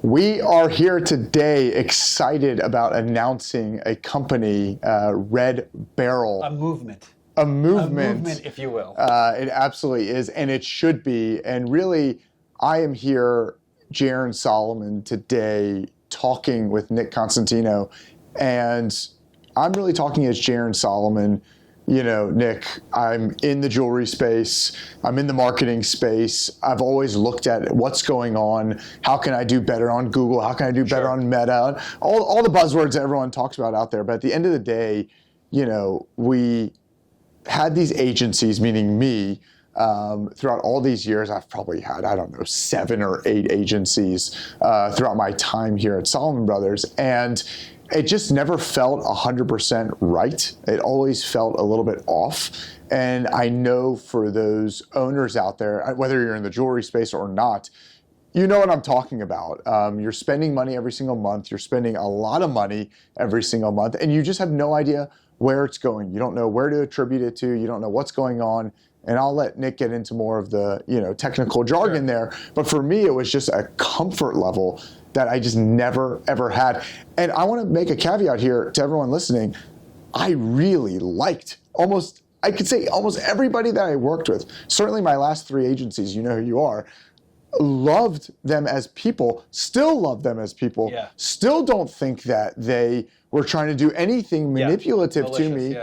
We are here today excited about announcing a company, Red Beryl. A movement. A movement. A movement, if you will. It absolutely is, and it should be. And really, I am here, Jaron Solomon, today talking with Nick Constantino. And I'm really talking as Jaron Solomon. You know, Nick, I'm in the jewelry space. I'm in the marketing space. I've always looked at what's going on. How can I do better on Google? How can I do better on Meta? All the buzzwords that everyone talks about out there. But at the end of the day, you know, we had these agencies, meaning me, throughout all these years. I've probably had, 7 or 8 agencies throughout my time here at Solomon Brothers. And it just never felt 100% right. It always felt a little bit off. And I know for those owners out there, whether you're in the jewelry space or not, you know what I'm talking about. You're spending money every single month. You're spending a lot of money every single month, and you just have no idea where it's going. You don't know where to attribute it to. You don't know what's going on. And I'll let Nick get into more of the technical jargon there. But for me, it was just a comfort level that I just never, ever had. And I want to make a caveat here to everyone listening. I really liked almost everybody that I worked with. Certainly my last 3 agencies, you know who you are, loved them as people, still love them as people, still don't think that they were trying to do anything manipulative to me.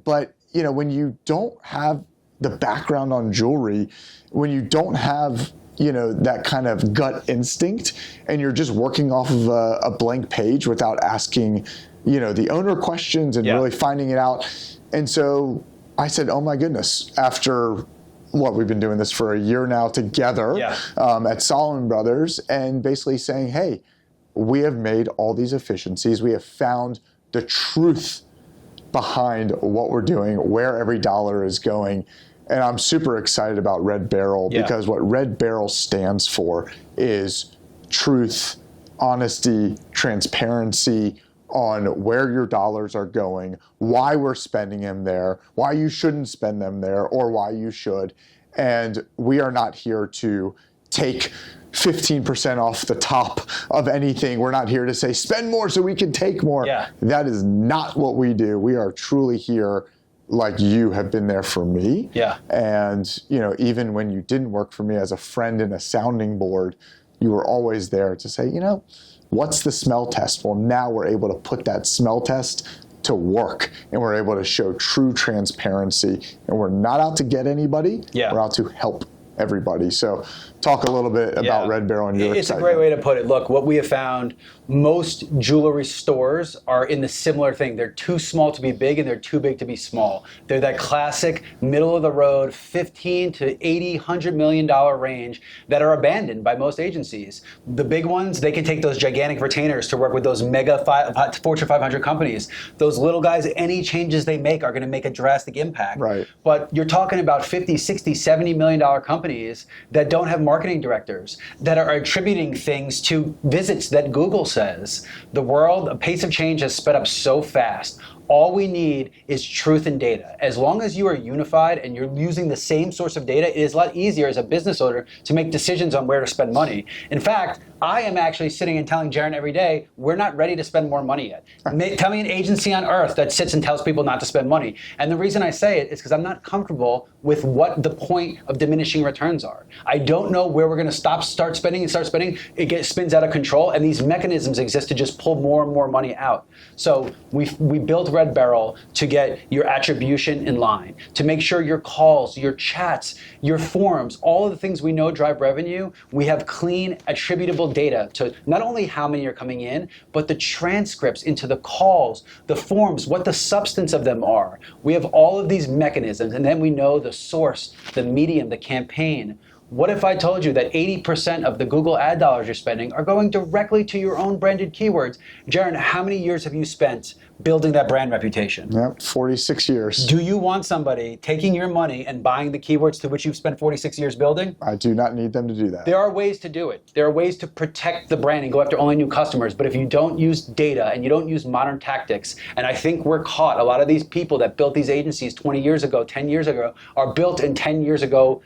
But when you don't have the background on jewelry, when you don't have that kind of gut instinct, and you're just working off of a blank page without asking, the owner questions and really finding it out. And so I said, oh my goodness, after we've been doing this for a year now together at Solomon Brothers, and basically saying, hey, we have made all these efficiencies. We have found the truth behind what we're doing, where every dollar is going. And I'm super excited about Red Beryl because what Red Beryl stands for is truth, honesty, transparency on where your dollars are going, why we're spending them there, why you shouldn't spend them there, or why you should. And we are not here to take 15% off the top of anything. We're not here to say, spend more so we can take more. That is not what we do. We are truly here like you have been there for me. And, even when you didn't work for me as a friend and a sounding board, you were always there to say, what's the smell test? Well, now we're able to put that smell test to work, and we're able to show true transparency. And we're not out to get anybody. We're out to help everybody. So talk a little bit about Red Beryl and your excitement. It's a great way to put it. Look, what we have found, most jewelry stores are in the similar thing. They're too small to be big, and they're too big to be small. They're that classic middle of the road, 15 to 80, $100 million range that are abandoned by most agencies. The big ones, they can take those gigantic retainers to work with those mega Fortune 500 companies. Those little guys, any changes they make are going to make a drastic impact. But you're talking about 50, 60, $70 million companies that don't have marketing directors, that are attributing things to visits that Google says. The pace of change has sped up so fast. All we need is truth and data. As long as you are unified and you're using the same source of data, it is a lot easier as a business owner to make decisions on where to spend money. In fact, I am actually sitting and telling Jaron every day, we're not ready to spend more money yet. Tell me an agency on earth that sits and tells people not to spend money. And the reason I say it is because I'm not comfortable with what the point of diminishing returns are. I don't know where we're going to start spending. It spins out of control, and these mechanisms exist to just pull more and more money out. So we built Red Beryl to get your attribution in line, to make sure your calls, your chats, your forms, all of the things we know drive revenue, we have clean, attributable data to not only how many are coming in, but the transcripts into the calls, the forms, what the substance of them are. We have all of these mechanisms, and then we know the source, the medium, the campaign. What if I told you that 80% of the Google ad dollars you're spending are going directly to your own branded keywords? Jaron, how many years have you spent building that brand reputation? 46 years. Do you want somebody taking your money and buying the keywords to which you've spent 46 years building? I do not need them to do that. There are ways to do it. There are ways to protect the brand and go after only new customers. But if you don't use data and you don't use modern tactics, and I think we're caught, a lot of these people that built these agencies 20 years ago, 10 years ago, are built in 10 years ago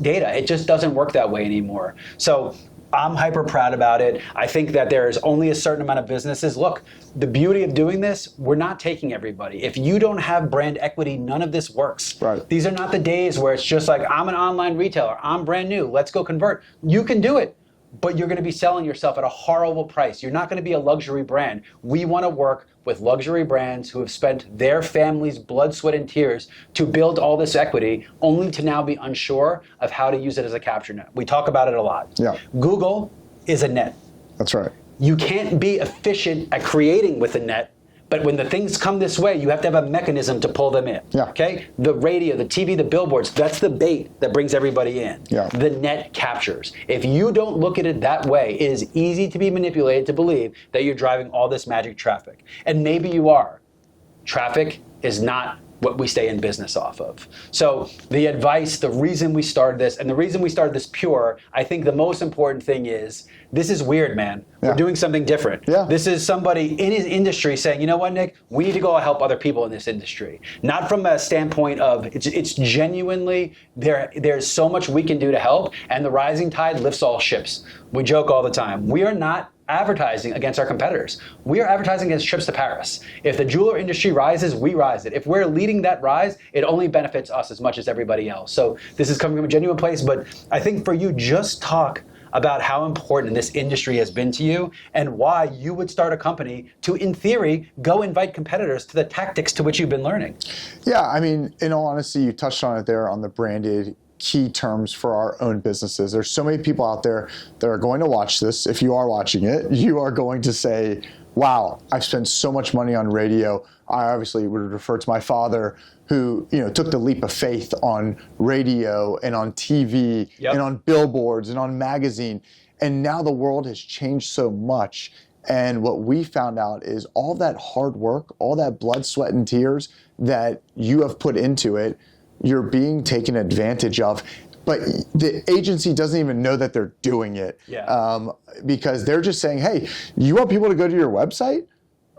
data. It just doesn't work that way anymore. So I'm hyper proud about it. I think that there's only a certain amount of businesses. Look, the beauty of doing this, we're not taking everybody. If you don't have brand equity, none of this works. Right. These are not the days where it's just like, I'm an online retailer, I'm brand new, let's go convert. You can do it, but you're going to be selling yourself at a horrible price. You're not going to be a luxury brand. We want to work with luxury brands who have spent their family's blood, sweat, and tears to build all this equity, only to now be unsure of how to use it as a capture net. We talk about it a lot. Yeah. Google is a net. That's right. You can't be efficient at creating with a net, but when the things come this way, you have to have a mechanism to pull them in. Yeah. Okay? The radio, the TV, the billboards, that's the bait that brings everybody in. Yeah. The net captures. If you don't look at it that way, it is easy to be manipulated to believe that you're driving all this magic traffic. And maybe you are. Traffic is not what we stay in business off of. So the advice, the reason we started this, and the reason we started this pure, I think the most important thing is, this is weird, man. Yeah. We're doing something different. Yeah. This is somebody in his industry saying, you know what, Nick, we need to go help other people in this industry. Not from a standpoint of, it's genuinely, there's so much we can do to help, and the rising tide lifts all ships. We joke all the time. We are not advertising against our competitors. We are advertising against trips to Paris. If the jeweler industry rises, we rise it. If we're leading that rise, it only benefits us as much as everybody else. So this is coming from a genuine place, but I think for you, just talk about how important this industry has been to you and why you would start a company to, in theory, go invite competitors to the tactics to which you've been learning. Yeah, I mean, in all honesty, you touched on it there on the branded key terms for our own businesses. There's so many people out there that are going to watch this. If you are watching it, you are going to say, wow, I've spent so much money on radio. I obviously would refer to my father who, took the leap of faith on radio and on TV and on billboards and on magazine. And now the world has changed so much. And what we found out is all that hard work, all that blood, sweat, and tears that you have put into it, you're being taken advantage of, but the agency doesn't even know that they're doing it because they're just saying, hey, you want people to go to your website?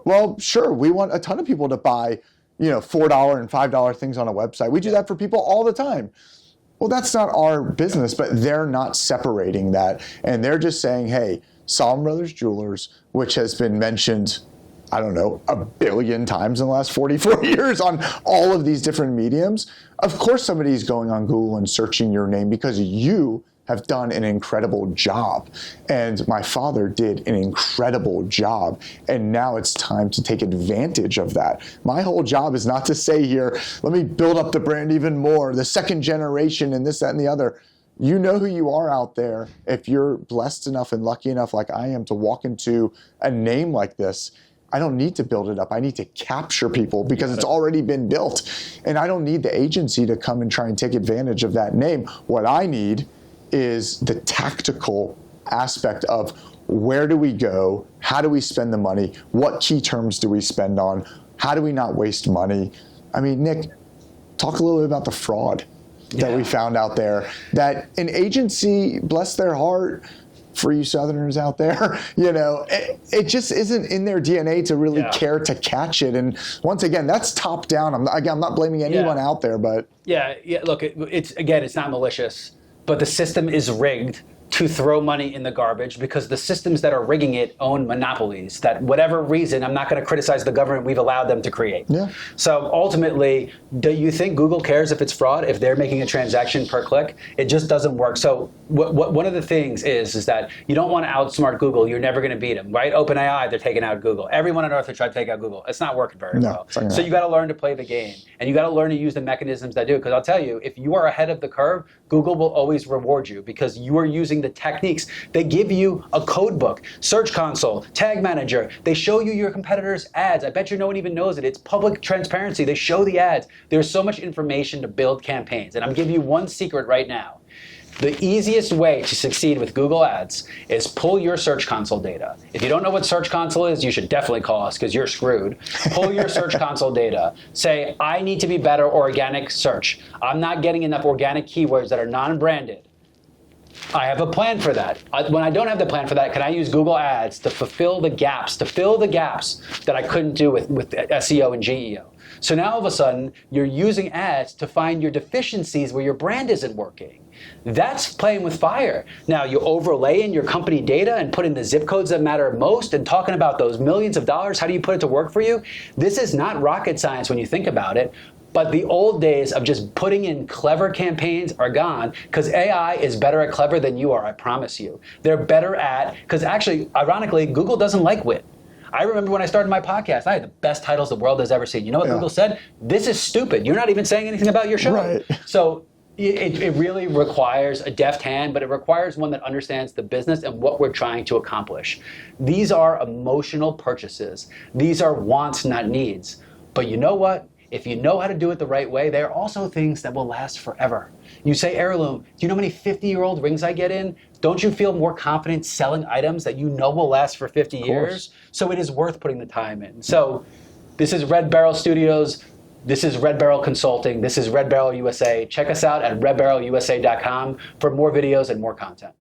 Well, sure, we want a ton of people to buy, $4 and $5 things on a website. We do that for people all the time. Well, that's not our business, but they're not separating that. And they're just saying, hey, Solomon Brothers Jewelers, which has been mentioned, I don't know, 1 billion times in the last 44 years on all of these different mediums. Of course somebody's going on Google and searching your name because you have done an incredible job. And my father did an incredible job. And now it's time to take advantage of that. My whole job is not to say here, let me build up the brand even more, the second generation and this, that, and the other. You know who you are out there. If you're blessed enough and lucky enough like I am to walk into a name like this, I don't need to build it up. I need to capture people because it's already been built. And I don't need the agency to come and try and take advantage of that name. What I need is the tactical aspect of where do we go? How do we spend the money? What key terms do we spend on? How do we not waste money? I mean, Nick, talk a little bit about the fraud that we found out there. That an agency, bless their heart, for you Southerners out there, it just isn't in their DNA to really care to catch it. And once again, that's top down. I'm not blaming anyone out there, but look, it's not malicious, but the system is rigged to throw money in the garbage because the systems that are rigging it own monopolies that whatever reason, I'm not going to criticize the government, we've allowed them to create. Yeah. So ultimately, do you think Google cares if it's fraud, if they're making a transaction per click? It just doesn't work. So one of the things is that you don't want to outsmart Google. You're never going to beat them, right? OpenAI, they're taking out Google. Everyone on earth will try to take out Google. It's not working very well. So you got to learn to play the game and you got to learn to use the mechanisms that do it. Because I'll tell you, if you are ahead of the curve, Google will always reward you because you are using the techniques. They give you a code book, Search Console, Tag Manager. They show you your competitors' ads. I bet you no one even knows it. It's public transparency. They show the ads. There's so much information to build campaigns. And I'm giving you one secret right now. The easiest way to succeed with Google Ads is pull your Search Console data. If you don't know what Search Console is, you should definitely call us because you're screwed. Pull your Search Console data. Say, I need to be better organic search. I'm not getting enough organic keywords that are non-branded. I have a plan for that. When I don't have the plan for that, can I use Google Ads to fill the gaps that I couldn't do with SEO and GEO? So now all of a sudden, you're using ads to find your deficiencies where your brand isn't working. That's playing with fire. Now you overlay in your company data and put in the zip codes that matter most and talking about those millions of dollars, how do you put it to work for you? This is not rocket science when you think about it. But the old days of just putting in clever campaigns are gone because AI is better at clever than you are, I promise you. They're better at, because actually, ironically, Google doesn't like wit. I remember when I started my podcast, I had the best titles the world has ever seen. You know what Google said? This is stupid. You're not even saying anything about your show. Right. So it really requires a deft hand, but it requires one that understands the business and what we're trying to accomplish. These are emotional purchases. These are wants, not needs. But you know what? If you know how to do it the right way, there are also things that will last forever. You say heirloom, do you know how many 50-year-old rings I get in? Don't you feel more confident selling items that you know will last for 50 years? So it is worth putting the time in. So this is Red Beryl Studios. This is Red Beryl Consulting. This is Red Beryl USA. Check us out at redberylusa.com for more videos and more content.